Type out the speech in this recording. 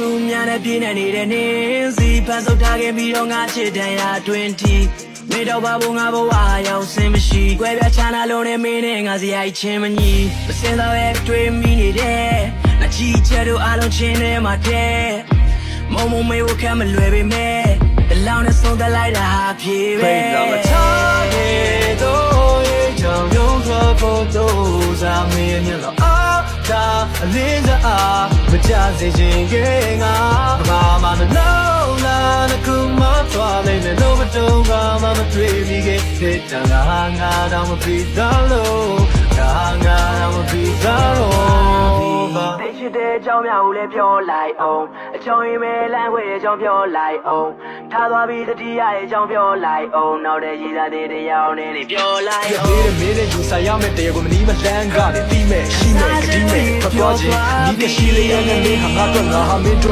သူများနဲ့ပြင်းနေနေတဲ့နင်းစီဖန်ဆုပ်ထားခဲ့ပြီးတော့ငါချစ်တန်ရာ20မေတော့ဘာဘုံငါဘဝရောက်စင်မရှိကွဲပြားချမ်းသာလုံးနဲ့မင်းနဲ့ငါစရိုက်ချင်းမညီမစင်တော့ရဲ့တွေးမိနေတဲ့ငါချီချက်တို့အားလုံးချင်းထဲမှာတဲ့မုံမေကိုခံမလွယ်ပေမဲ့တလောင်းနဲ့ဆုံးသက်လိုက်တာဟာပြေပဲတော့မထားခဲ့တော့ရဲ့ကြောင့်ရုံးထွက်ဖို့တို့စားမင်းမျက်နှာအားဒါအလင်းစားမကြစေချင်ခဲ့ငါဘာမှမလုပ်လာတဲ့ခုမှသွားလိုက်တဲ့လို့မတုံးကမှမတွေ့မိခဲ့တဲ့တန်ငါတော့မပြီးတော့လို့ငါတော့မပြီးတော့လို့သိချစ်တဲ့အကြောင်းများကိုလည်းပြောလိုက်အောင်အချောင်းရင်ပဲလမ်းခွေတဲ့အကြောင်းပြောလိုက်အောင်ထားသွားပြီးတတိယရဲ့အကြောင်းပြောလိုက်အောင်နောက်တဲ့ရည်သားတဲ့တရားနဲ့ပြောလိုက်အောင်ဒီမင်းနဲ့ယူဆိုင်ရမယ့်တရားကိုမနီးမလန်းကလည်းပြီးမဲ့ရှိမဲ့ကတိမဲ့ဖတ်သွားခြင်းဒီတရှိလေးရဲ့နေဟာငါတော့ငါဟာမင်း